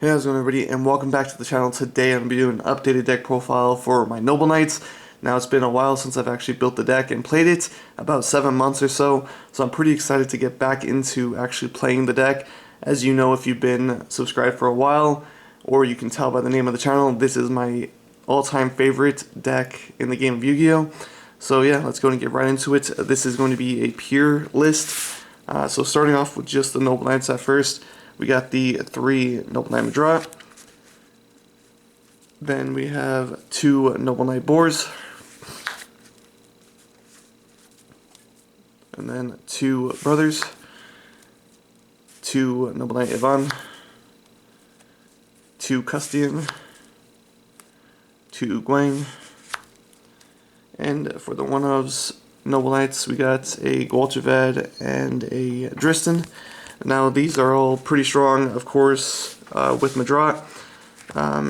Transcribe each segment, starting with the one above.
Hey, how's it going, everybody, and welcome back to the channel. Today I'm going to be doing an updated deck profile for my Noble Knights. Now, it's been a while since I've actually built the deck and played it, about 7 months or so I'm pretty excited to get back into actually playing the deck. As you know, if you've been subscribed for a while, or you can tell by the name of the channel, this is my all-time favorite deck in the game of Yu-Gi-Oh! So yeah, let's go and get right into it. This is going to be a pure list. So starting off with just the Noble Knights at first. We got the 3 Noble Knight Majorat. Then we have 2 Noble Knight Boars. And then 2 Brothers. 2 Noble Knight Ivan. 2 Custian. 2 Gwen. And for the one-ofs Noble Knights, we got a Gwalchavad and a Dristan. Now, these are all pretty strong, of course, with Majorat.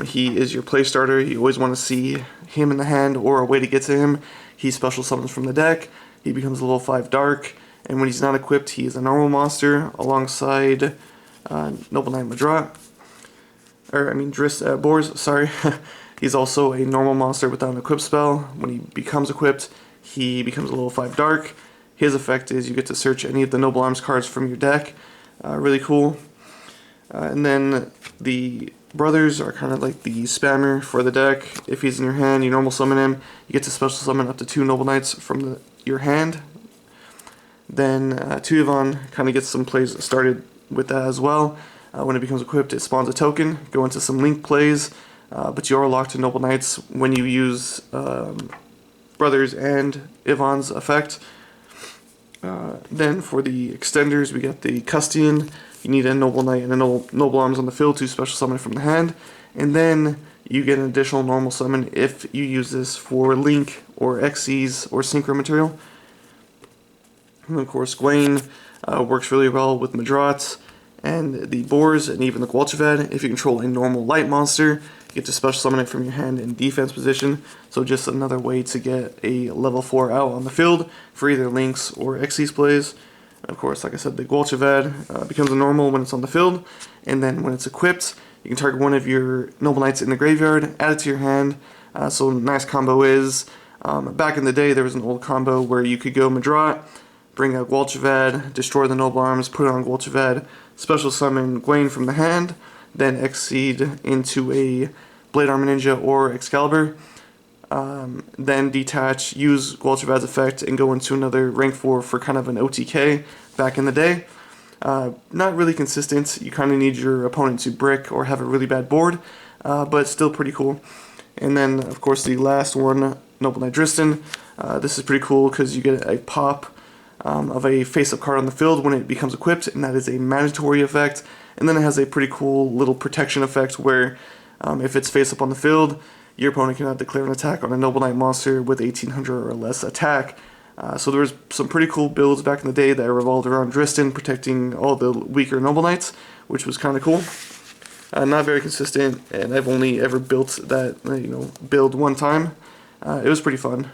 He is your play starter. You always want to see him in the hand or a way to get to him. He special summons from the deck. He becomes level 5 Dark, and when he's not equipped, he is a normal monster alongside Noble Knight Majorat. Boars, sorry. He's also a normal monster without an equipped spell. When he becomes equipped, he becomes a level 5 Dark. His effect is you get to search any of the Noble Arms cards from your deck. Really cool. And then the Brothers are kind of like the spammer for the deck. If he's in your hand, you normal summon him. You get to special summon up to 2 Noble Knights from your hand. Then 2 Ivan kind of gets some plays started with that as well. When it becomes equipped, it spawns a token. Go into some link plays, but you are locked to Noble Knights when you use Brothers and Ivan's effect. Then for the extenders, we got the Custian. You need a Noble Knight and a Noble Arms on the field to special summon from the hand. And then you get an additional normal summon if you use this for Link or Xyz or Synchro material. And of course, Gwen works really well with Majorat and the Boars and even the Gwalchavad. If you control a normal light monster, you get to special summon it from your hand in defense position. So just another way to get a level 4 out on the field for either Links or Xyz plays. And of course, like I said, the Gwalchavad becomes a normal when it's on the field. And then when it's equipped, you can target one of your Noble Knights in the graveyard, add it to your hand. So nice combo is, back in the day there was an old combo where you could go Majorat, bring out Gwalchavad, destroy the Noble Arms, put it on Gwalchavad, special summon Gwen from the hand, then Xyz into a Blade Armor Ninja or Excalibur, then detach, use Gwalchavad's effect, and go into another rank 4 for kind of an OTK back in the day. Not really consistent. You kind of need your opponent to brick or have a really bad board, but still pretty cool. And then, of course, the last one, Noble Knight Dristan. This is pretty cool because you get a pop of a face-up card on the field when it becomes equipped, and that is a mandatory effect. And then it has a pretty cool little protection effect where if it's face-up on the field, your opponent cannot declare an attack on a Noble Knight monster with 1800 or less attack. So there was some pretty cool builds back in the day that revolved around Dristan protecting all the weaker Noble Knights, which was kind of cool. Not very consistent, and I've only ever built that build one time. It was pretty fun.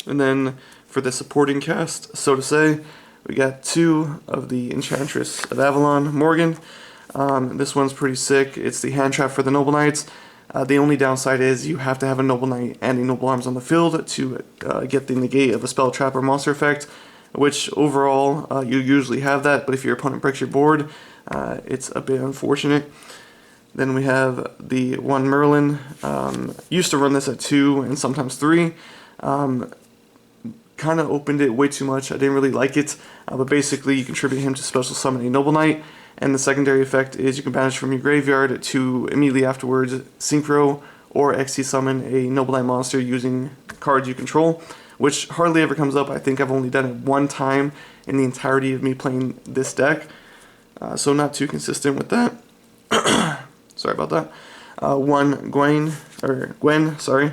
And then for the supporting cast, so to say, we got 2 of the Enchantress of Avalon, Morgan. This one's pretty sick. It's the hand trap for the Noble Knights. The only downside is you have to have a Noble Knight and a Noble Arms on the field to get the negate of a spell trap or monster effect, which overall you usually have that, but if your opponent breaks your board, it's a bit unfortunate. Then we have the one Merlin. Used to run this at 2 and sometimes 3. Kind of opened it way too much. I didn't really like it, but basically you contribute him to special summon a Noble Knight, and the secondary effect is you can banish from your graveyard to immediately afterwards Synchro or Xyz summon a Noble Knight monster using cards you control, which hardly ever comes up. I think I've only done it one time in the entirety of me playing this deck, so not too consistent with that. Sorry about that. One Gwen, the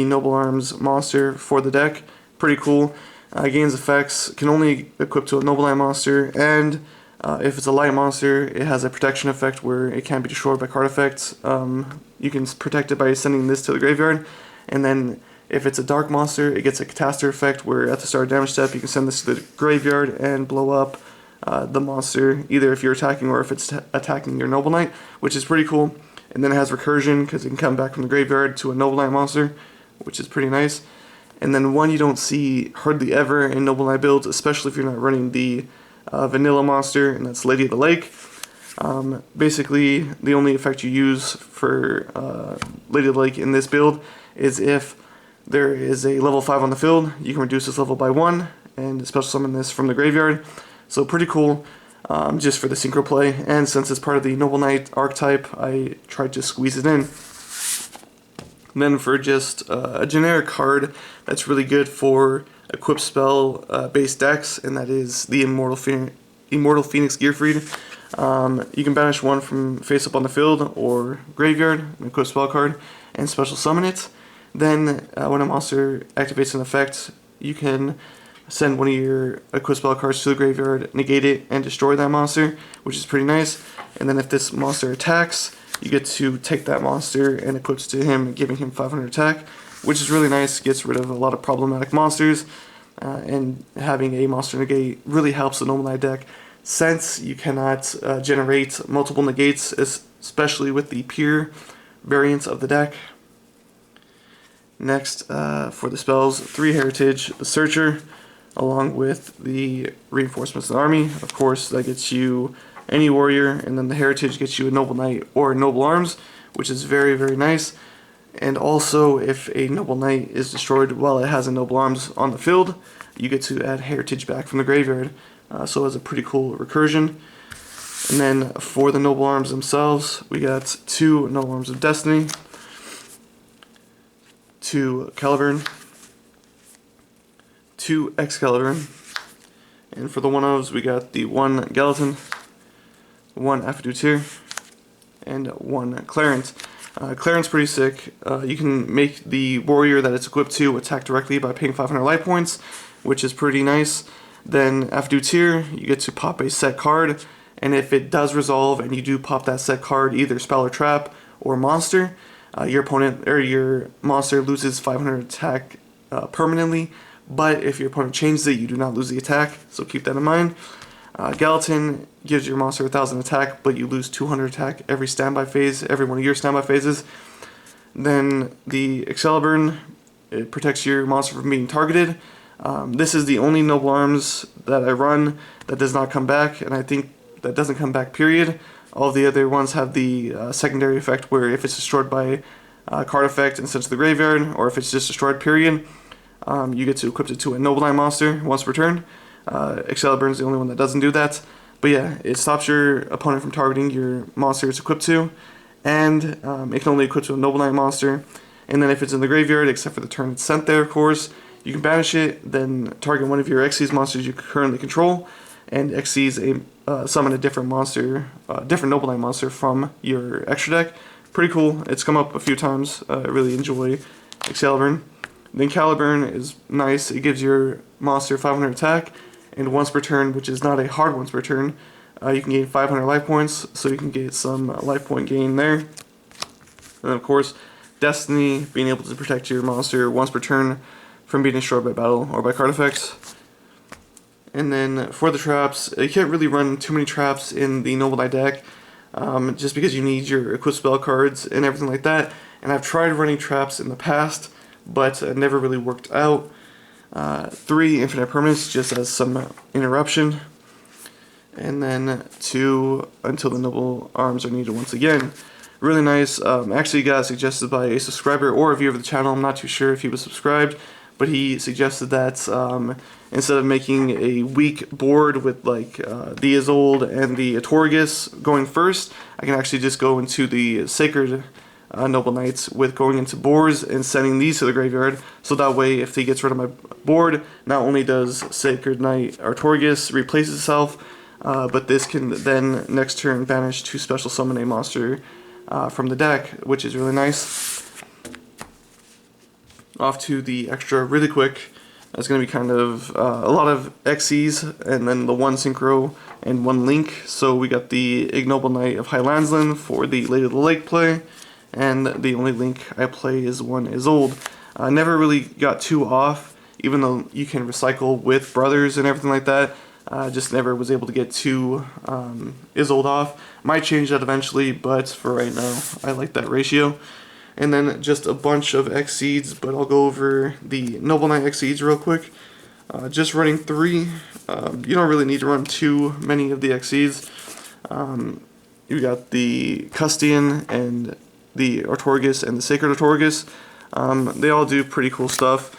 Noble Arms monster for the deck. Pretty cool. Gains effects, can only equip to a Noble Knight monster, and if it's a light monster, it has a protection effect where it can't be destroyed by card effects. You can protect it by sending this to the graveyard, and then if it's a dark monster, it gets a catastrophe effect where at the start of damage step, you can send this to the graveyard and blow up the monster, either if you're attacking or if it's attacking your Noble Knight, which is pretty cool. And then it has recursion because it can come back from the graveyard to a Noble Knight monster, which is pretty nice. And then one you don't see hardly ever in Noble Knight builds, especially if you're not running the vanilla monster, and that's Lady of the Lake. Basically, the only effect you use for Lady of the Lake in this build is if there is a level 5 on the field, you can reduce this level by 1 and special summon this from the graveyard. So pretty cool, just for the synchro play, and since it's part of the Noble Knight archetype, I tried to squeeze it in. Then for just a generic card that's really good for equip spell based decks, and that is the Immortal Phoenix Gearfried. You can banish one from face up on the field or graveyard, an equip spell card, and special summon it. Then when a monster activates an effect, you can send one of your equip spell cards to the graveyard, negate it, and destroy that monster, which is pretty nice. And then if this monster attacks, you get to take that monster and equip it to him, giving him 500 attack, which is really nice. Gets rid of a lot of problematic monsters, and having a monster negate really helps the Noble Knight deck, since you cannot generate multiple negates, especially with the pure variants of the deck. Next, for the spells, 3 Heritage, the Searcher, along with the Reinforcements in the Army. Of course, that gets you any warrior, and then the Heritage gets you a Noble Knight or a Noble Arms, which is very, very nice. And also, if a Noble Knight is destroyed while it has a Noble Arms on the field, you get to add Heritage back from the graveyard. So it's a pretty cool recursion. And then for the Noble Arms themselves, we got 2 Noble Arms of Destiny, 2 Caliburn, 2 Excalibur, and for the 1-ofs, we got the 1 Gallatin, 1 Affidutir, and 1 Clarence. Clarence pretty sick. You can make the warrior that it's equipped to attack directly by paying 500 life points, which is pretty nice. Then Affidutir, you get to pop a set card, and if it does resolve and you do pop that set card, either spell or trap or monster, your opponent or your monster loses 500 attack permanently. But if your opponent changes it, you do not lose the attack, so keep that in mind. Gallatin gives your monster 1000 attack, but you lose 200 attack every standby phase, every one of your standby phases. Then the Excalibur, it protects your monster from being targeted. This is the only Noble Arms that I run that does not come back, and I think that doesn't come back, period. All the other ones have the secondary effect where if it's destroyed by card effect and sent to the graveyard, or if it's just destroyed, period, you get to equip it to a Noble Knight monster once per turn. Excalibur is the only one that doesn't do that. But yeah, it stops your opponent from targeting your monster it's equipped to, and it can only equip to a Noble Knight monster. And then if it's in the graveyard, except for the turn it's sent there, of course, you can banish it, then target one of your Xyz monsters you currently control, and Xyz summon a different monster, different Noble Knight monster from your extra deck. Pretty cool. It's come up a few times. I really enjoy Excalibur. Then Caliburn is nice. It gives your monster 500 attack, and once per turn, which is not a hard once per turn, you can gain 500 life points, so you can get some life point gain there. And then of course, Destiny, being able to protect your monster once per turn from being destroyed by battle or by card effects. And then for the traps, you can't really run too many traps in the Noble Knight deck, just because you need your equip spell cards and everything like that. And I've tried running traps in the past, but it never really worked out. 3 Infinite Permanence, just as some interruption. And then 2 Until the Noble Arms Are Needed once again. Really nice. Actually got suggested by a subscriber or a viewer of the channel. I'm not too sure if he was subscribed, but he suggested that instead of making a weak board with like the Isolde and the Atorgus going first, I can actually just go into the Sacred Noble Knights with going into boards and sending these to the graveyard, so that way if he gets rid of my board, not only does Sacred Knight Atorgus replace itself, but this can then next turn banish to special summon a monster from the deck, which is really nice. Off to the extra really quick. That's going to be kind of a lot of Xyz, and then the 1 Synchro and 1 Link. So we got the Ignoble Knight of High Landsland for the Lady of the Lake play, and the only Link I play is 1 Isolde. Never really got too off, even though you can recycle with brothers and everything like that. Just never was able to get too Isolde off. Might change that eventually, but for right now, I like that ratio. And then just a bunch of Exceeds, but I'll go over the Noble Knight Exceeds real quick. Just running 3. You don't really need to run too many of the Exceeds. You got the Custian and the Ortorgus and the Sacred Ortorgus. They all do pretty cool stuff.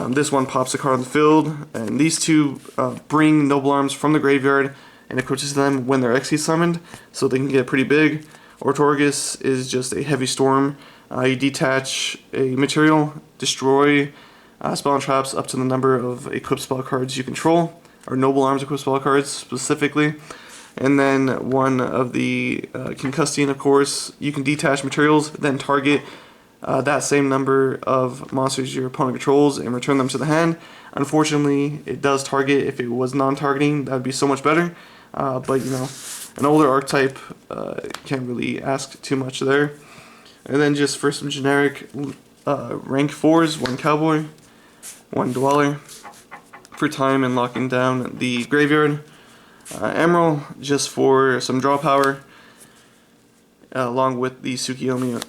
This one pops a card on the field, and these two bring Noble Arms from the graveyard and equips them when they're Exceed summoned, so they can get pretty big. Ortorgus is just a heavy storm. You detach a material, destroy spell and traps up to the number of equipped spell cards you control, or Noble Arms equipped spell cards specifically. And then one of the Concustian, of course, you can detach materials, then target that same number of monsters your opponent controls and return them to the hand. Unfortunately, it does target. If it was non-targeting, that would be so much better. But you know, an older archetype can't really ask too much there. And then just for some generic rank 4s, 1 Cowboy, 1 Dweller for time and locking down the graveyard. Emerald just for some draw power, along with the Tsukiyomi.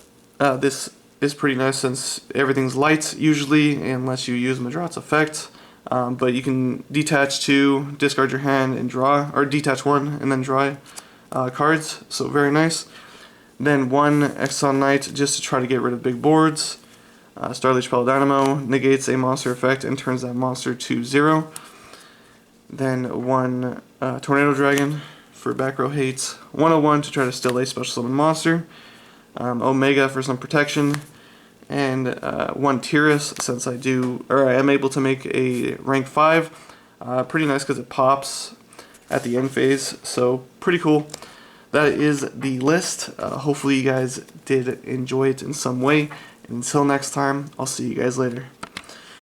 This is pretty nice since everything's light usually, unless you use Madrat's effect. But you can detach 2, discard your hand and draw, or detach 1 and then draw cards, so very nice. Then 1 Exile Knight just to try to get rid of big boards. Starleech Paladinimo negates a monster effect and turns that monster to 0. Then 1 Tornado Dragon for back row hates. 101 to try to still a special summon monster. Omega for some protection. And 1 Tiras since I am able to make a rank 5. Pretty nice because it pops at the end phase, so pretty cool. That is the list. Hopefully you guys did enjoy it in some way. And until next time, I'll see you guys later.